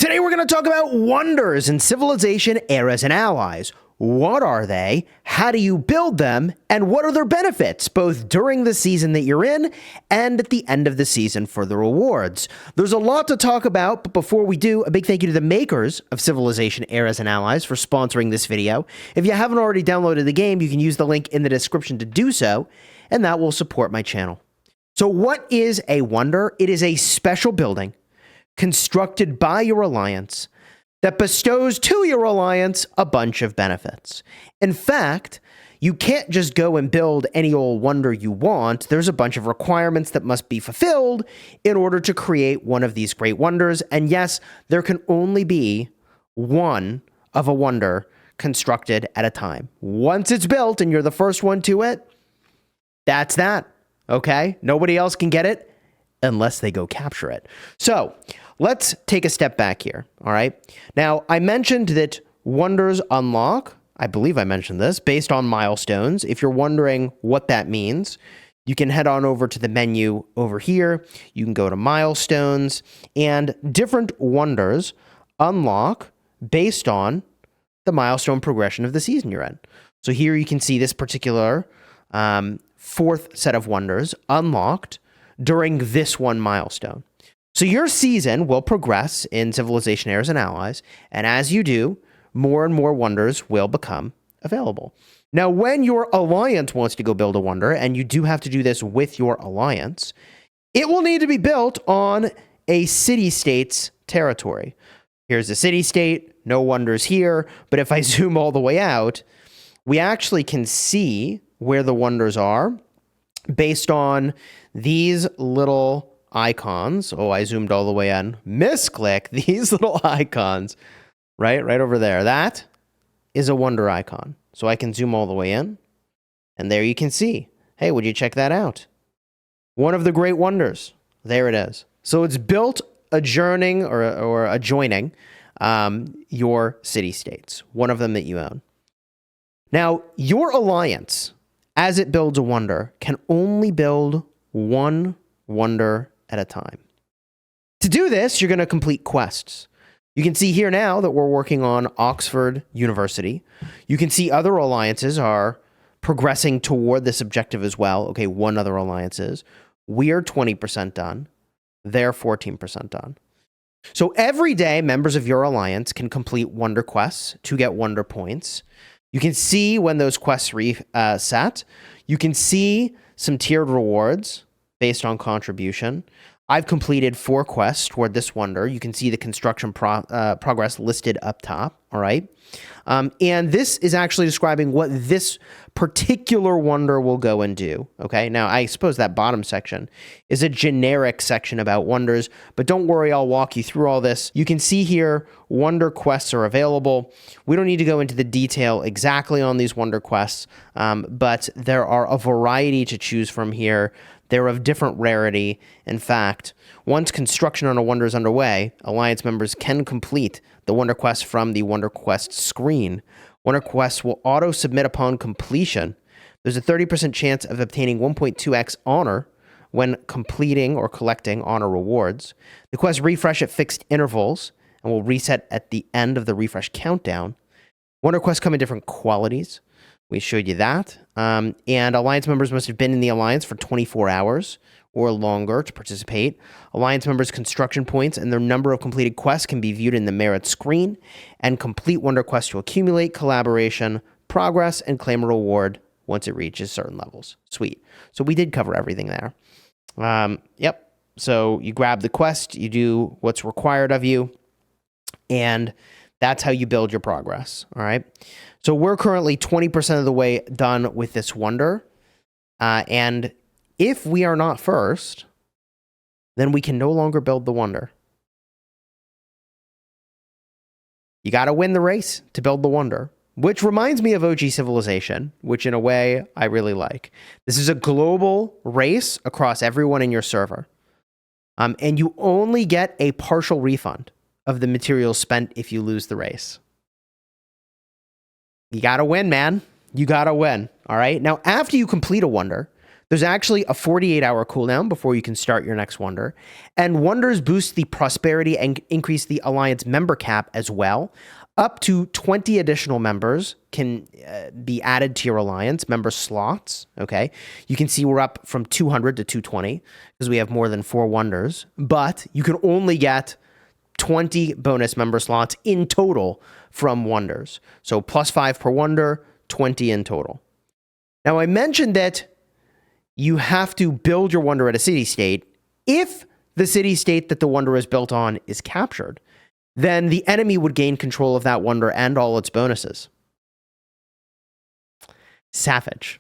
Today we're going to talk about wonders in Civilization Eras and Allies. What are they? How do you build them? And what are their benefits, both during the season that you're in and at the end of the season for the rewards? There's a lot to talk about, but before we do, a big thank you to the makers of Civilization Eras and Allies for sponsoring this video. If you haven't already downloaded the game, you can use the link in the description to do so, and that will support my channel. So what is a wonder? It is a special building constructed by your alliance that bestows to your alliance a bunch of benefits. In fact, you can't just go and build any old wonder you want. There's a bunch of requirements that must be fulfilled in order to create one of these great wonders. And yes, there can only be one of a wonder constructed at a time. Once it's built and you're the first one to it, that's that, okay? Nobody else can get it unless they go capture it. So let's take a step back here, all right? Now, I mentioned that wonders unlock, I believe I mentioned this, based on milestones. If you're wondering what that means, you can head on over to the menu over here. You can go to milestones, and different wonders unlock based on the milestone progression of the season you're in. So here you can see this particular fourth set of wonders unlocked during this one milestone. So your season will progress in Civilization Eras and Allies, and as you do, more and more wonders will become available. Now, when your alliance wants to go build a wonder, and you do have to do this with your alliance, it will need to be built on a city-state's territory. Here's the city-state, no wonders here, but if I zoom all the way out, we actually can see where the wonders are based on these little icons. Oh, I zoomed all the way in. Misclick. These little icons, right over there. That is a wonder icon. So I can zoom all the way in, and there you can see. Hey, would you check that out? One of the great wonders. There it is. So it's built adjoining or adjoining your city-states, one of them that you own. Now, your alliance, as it builds a wonder, can only build one wonder at a time. To do this, you're going to complete quests. You can see here now that we're working on Oxford University. You can see other alliances are progressing toward this objective as well. Okay, one other alliance is. We're 20% done. They're 14% done. So every day, members of your alliance can complete wonder quests to get wonder points. You can see when those quests reset. You can see some tiered rewards based on contribution. I've completed 4 quests toward this wonder. You can see the construction progress listed up top, all right? And this is actually describing what this particular wonder will go and do, okay? Now, I suppose that bottom section is a generic section about wonders, but don't worry, I'll walk you through all this. You can see here, wonder quests are available. We don't need to go into the detail exactly on these wonder quests, but there are a variety to choose from here. They're of different rarity. In fact, once construction on a wonder is underway, Alliance members can complete the wonder quest from the wonder quest screen. Wonder quests will auto-submit upon completion. There's a 30% chance of obtaining 1.2x honor when completing or collecting honor rewards. The quests refresh at fixed intervals and will reset at the end of the refresh countdown. Wonder quests come in different qualities. We showed you that. And Alliance members must have been in the Alliance for 24 hours or longer to participate. Alliance members' construction points and their number of completed quests can be viewed in the merit screen, and complete wonder quests to accumulate collaboration, progress, and claim a reward once it reaches certain levels. Sweet. So we did cover everything there. Yep. So you grab the quest, you do what's required of you, and that's how you build your progress, all right? So we're currently 20% of the way done with this wonder, and if we are not first, then we can no longer build the wonder. You got to win the race to build the wonder, which reminds me of OG Civilization, which in a way I really like. This is a global race across everyone in your server, and you only get a partial refund of the materials spent if you lose the race. You got to win, man. You got to win, all right? Now, after you complete a wonder, There's actually a 48-hour cooldown before you can start your next wonder. And wonders boost the prosperity and increase the alliance member cap as well. Up to 20 additional members can be added to your alliance, member slots, okay? You can see we're up from 200 to 220 because we have more than 4 wonders, but you can only get 20 bonus member slots in total from wonders. So +5 per wonder, 20 in total. Now, I mentioned that you have to build your wonder at a city-state. If the city-state that the wonder is built on is captured, then the enemy would gain control of that wonder and all its bonuses. Savage.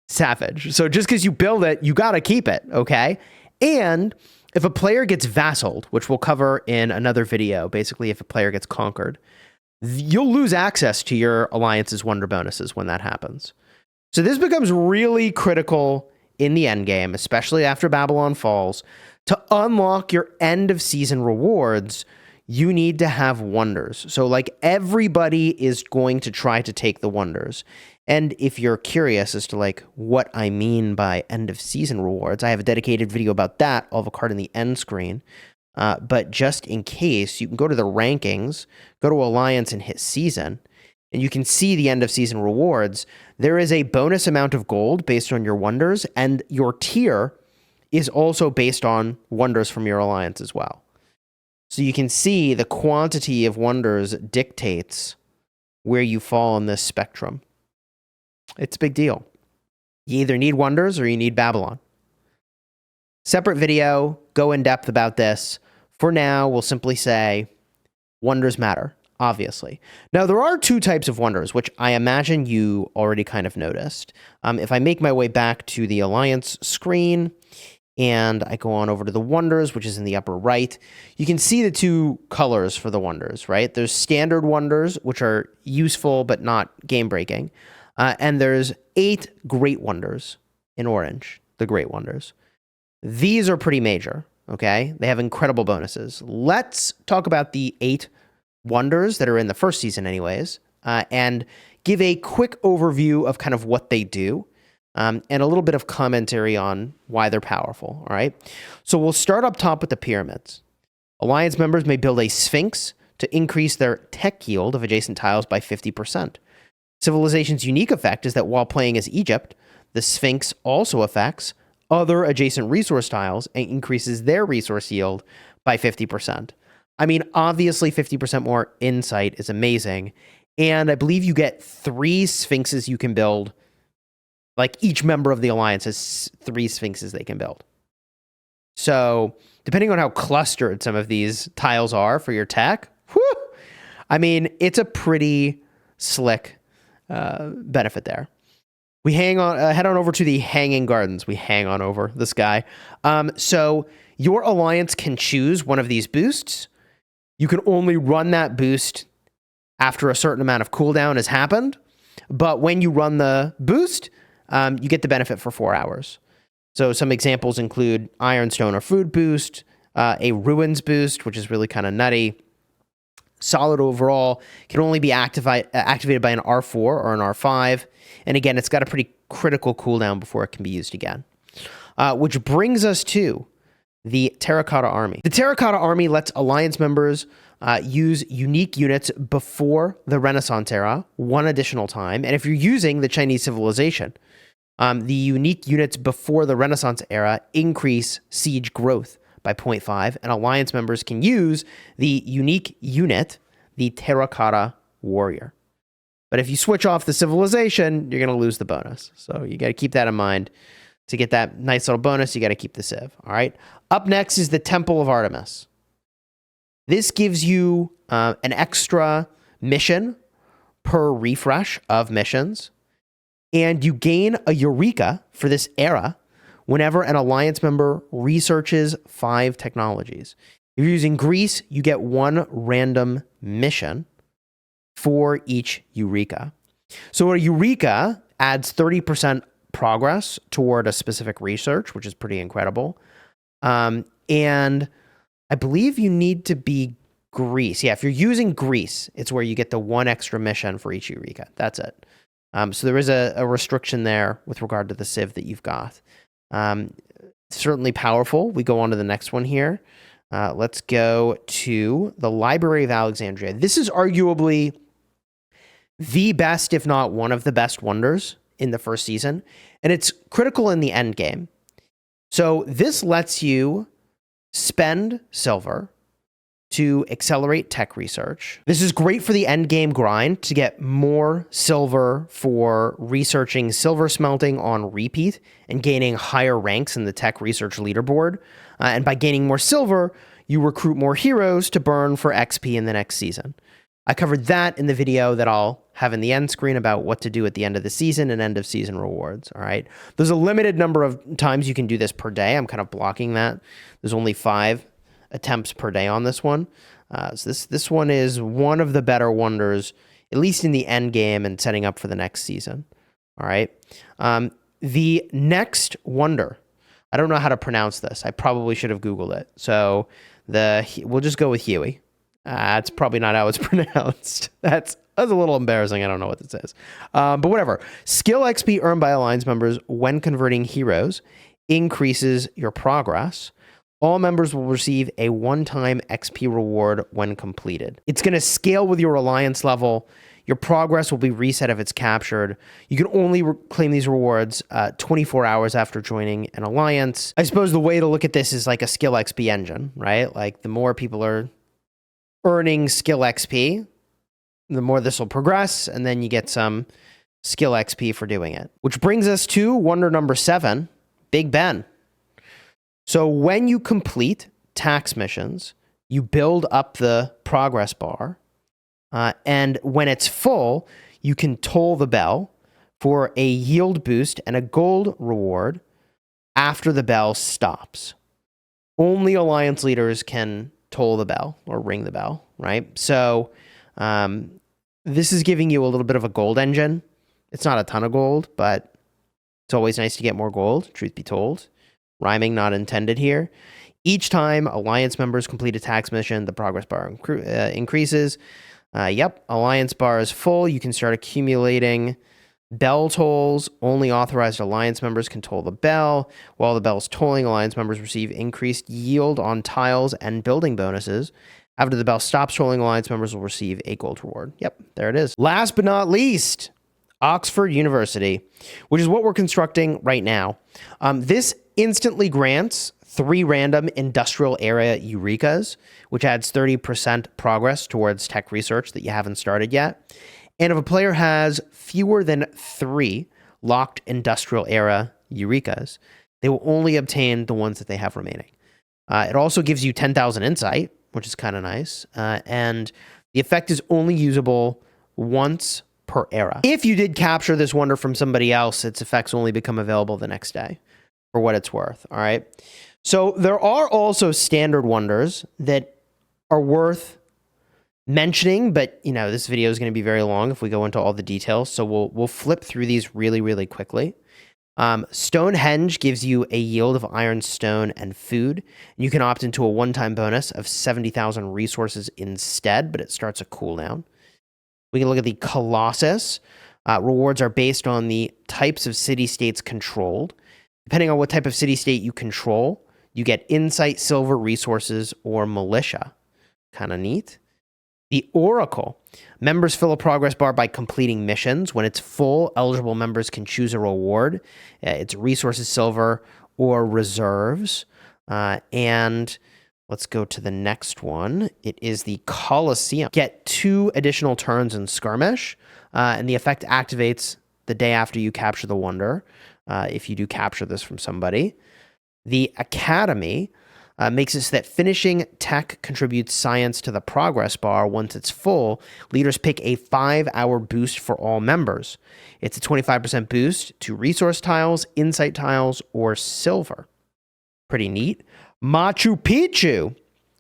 Savage. So just because you build it, you got to keep it, okay? And if a player gets vassaled, which we'll cover in another video, basically if a player gets conquered, you'll lose access to your alliance's wonder bonuses when that happens. So this becomes really critical in the end game, especially after Babylon Falls. To unlock your end of season rewards, you need to have wonders. So like everybody is going to try to take the wonders. And if you're curious as to like what I mean by end of season rewards, I have a dedicated video about that. I'll have a card in the end screen. But just in case, you can go to the rankings, go to Alliance and hit season, and you can see the end of season rewards. There is a bonus amount of gold based on your wonders, and your tier is also based on wonders from your alliance as well. So you can see the quantity of wonders dictates where you fall on this spectrum. It's a big deal. You either need wonders or you need Babylon. Separate video, go in depth about this. For now, we'll simply say wonders matter, obviously. Now, there are 2 types of wonders, which I imagine you already kind of noticed. If I make my way back to the Alliance screen, and I go on over to the wonders, which is in the upper right, you can see the 2 colors for the wonders, right? There's standard wonders, which are useful but not game-breaking. And there's 8 great wonders in orange, the great wonders. These are pretty major, okay? They have incredible bonuses. Let's talk about the 8 wonders that are in the first season anyways, and give a quick overview of kind of what they do. And a little bit of commentary on why they're powerful, all right? So we'll start up top with the pyramids. Alliance members may build a Sphinx to increase their tech yield of adjacent tiles by 50%. Civilization's unique effect is that while playing as Egypt, the Sphinx also affects other adjacent resource tiles and increases their resource yield by 50%. I mean, obviously 50% more insight is amazing, and I believe you get 3 Sphinxes you can build. Like each member of the alliance has 3 Sphinxes they can build. So depending on how clustered some of these tiles are for your tech, whew, I mean, it's a pretty slick benefit there. We head on over to the Hanging Gardens. We hang on over this guy. So your alliance can choose one of these boosts. You can only run that boost after a certain amount of cooldown has happened. But when you run the boost, you get the benefit for 4 hours. So some examples include Ironstone or Food boost, a Ruins boost, which is really kind of nutty. Solid overall can only be activated by an R4 or an R5. And again, it's got a pretty critical cooldown before it can be used again. Which brings us to the Terracotta Army. The Terracotta Army lets Alliance members use unique units before the Renaissance era 1 additional time. And if you're using the Chinese civilization, the unique units before the Renaissance era increase siege growth by 0.5, and Alliance members can use the unique unit, the Terracotta Warrior. But if you switch off the civilization, you're going to lose the bonus. So you got to keep that in mind. To get that nice little bonus, you got to keep the Civ. All right. Up next is the Temple of Artemis. This gives you an extra mission per refresh of missions. And you gain a Eureka for this era whenever an Alliance member researches 5 technologies. If you're using Greece, you get 1 random mission for each Eureka. So a Eureka adds 30% progress toward a specific research, which is pretty incredible. And I believe you need to be Greece. Yeah, if you're using Greece, it's where you get the 1 extra mission for each Eureka. That's it. So there is a restriction there with regard to the civ that you've got. Certainly powerful. We go on to the next one here. Let's go to the Library of Alexandria. This is arguably the best, if not one of the best wonders in the first season, and it's critical in the end game. So this lets you spend silver to accelerate tech research. This is great for the end game grind to get more silver for researching silver smelting on repeat and gaining higher ranks in the tech research leaderboard. And by gaining more silver, you recruit more heroes to burn for XP in the next season. I covered that in the video that I'll have in the end screen about what to do at the end of the season and end of season rewards. All right. There's a limited number of times you can do this per day. I'm kind of blocking that. There's only 5 attempts per day on this one. So this one is one of the better wonders, at least in the end game and setting up for the next season. All right. The next wonder, I don't know how to pronounce this. I probably should have Googled it. So we'll just go with Huey. It's probably not how it's pronounced. That's a little embarrassing. I don't know what this is. But whatever. Skill XP earned by Alliance members when converting heroes increases your progress. All members will receive a one-time XP reward when completed. It's going to scale with your Alliance level. Your progress will be reset if it's captured. You can only claim these rewards 24 hours after joining an Alliance. I suppose the way to look at this is like a skill XP engine, right? Like the more people are earning skill XP, the more this will progress, and then you get some skill XP for doing it. Which brings us to wonder number 7, Big Ben. So when you complete tax missions, you build up the progress bar, and when it's full, you can toll the bell for a yield boost and a gold reward after the bell stops. Only Alliance leaders can toll the bell or ring the bell, right? So this is giving you a little bit of a gold engine. It's not a ton of gold, but it's always nice to get more gold, truth be told. Rhyming not intended here. Each time Alliance members complete a tax mission, the progress bar increases. Alliance bar is full. You can start accumulating bell tolls. Only authorized Alliance members can toll the bell. While the bell's tolling, Alliance members receive increased yield on tiles and building bonuses. After the bell stops tolling, Alliance members will receive a gold reward. Yep, there it is. Last but not least, Oxford University, which is what we're constructing right now. This instantly grants 3 random industrial area Eurekas, which adds 30% progress towards tech research that you haven't started yet. And if a player has fewer than 3 locked industrial era Eurekas, they will only obtain the ones that they have remaining. It also gives you 10,000 insight, which is kind of nice. And the effect is only usable once per era. If you did capture this wonder from somebody else, its effects only become available the next day, for what it's worth. All right. So there are also standard wonders that are worth mentioning, but this video is going to be very long if we go into all the details. So we'll flip through these really, really quickly. Stonehenge gives you a yield of iron, stone, and food. You can opt into a one-time bonus of 70,000 resources instead, but it starts a cooldown. We can look at the Colossus. Rewards are based on the types of city-states controlled. Depending on what type of city-state you control, you get insight, silver, resources, or militia. Kind of neat. The Oracle. Members fill a progress bar by completing missions. When it's full, eligible members can choose a reward. It's resources, silver, or reserves. And let's go to the next one. It is the Colosseum. Get 2 additional turns in skirmish, and the effect activates the day after you capture the wonder, if you do capture this from somebody. The Academy makes it so that finishing tech contributes science to the progress bar. Once it's full, leaders pick a 5-hour boost for all members. It's a 25% boost to resource tiles, insight tiles, or silver. Pretty neat. Machu Picchu.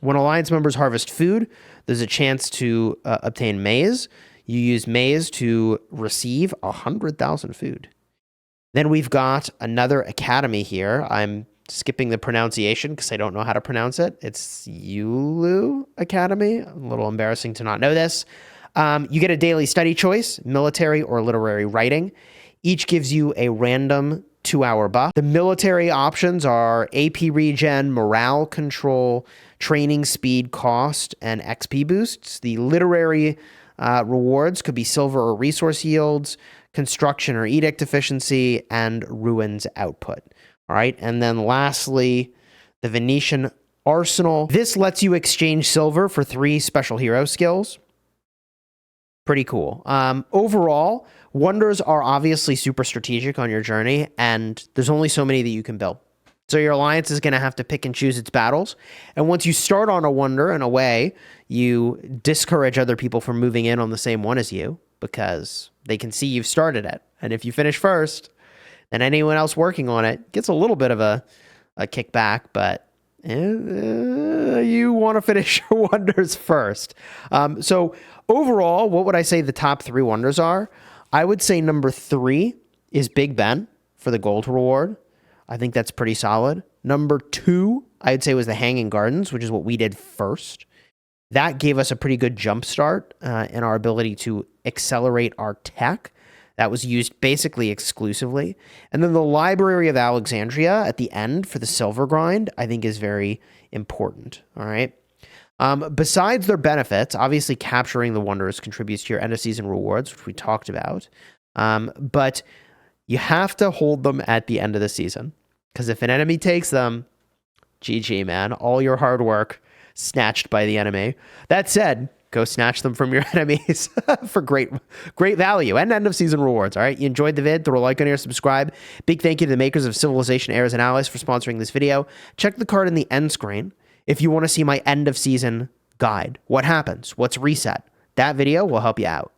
When Alliance members harvest food, there's a chance to obtain maize. You use maize to receive 100,000 food. Then we've got another academy here. I'm skipping the pronunciation because I don't know how to pronounce it. It's Yulu Academy. A little embarrassing to not know this. You get a daily study choice, military or literary writing. Each gives you a random 2-hour buff. The military options are AP regen, morale control, training speed, cost, and XP boosts. The literary rewards could be silver or resource yields, construction or edict efficiency, and ruins output. All right. And then lastly, the Venetian Arsenal. This lets you exchange silver for 3 special hero skills. Pretty cool. Overall, wonders are obviously super strategic on your journey, and there's only so many that you can build. So your alliance is going to have to pick and choose its battles. And once you start on a wonder, in a way, you discourage other people from moving in on the same one as you because they can see you've started it. And if you finish first, then anyone else working on it gets a little bit of a kickback, but you want to finish your wonders first. So overall, what would I say the top 3 wonders are? I would say number 3 is Big Ben for the gold reward. I think that's pretty solid. Number 2, I'd say, was the Hanging Gardens, which is what we did first. That gave us a pretty good jump start in our ability to accelerate our tech. That was used basically exclusively. And then the Library of Alexandria at the end for the silver grind, I think is very important. All right. Besides their benefits, obviously capturing the wonders contributes to your end of season rewards, which we talked about. But you have to hold them at the end of the season, because if an enemy takes them, GG, man. All your hard work snatched by the enemy. That said, go snatch them from your enemies for great value and end of season rewards. All right. You enjoyed the vid, throw a like on here, subscribe. Big thank you to the makers of Civilization Heirs and Allies for sponsoring this video. Check the card in the end screen if you want to see my end of season guide. What happens? What's reset? That video will help you out.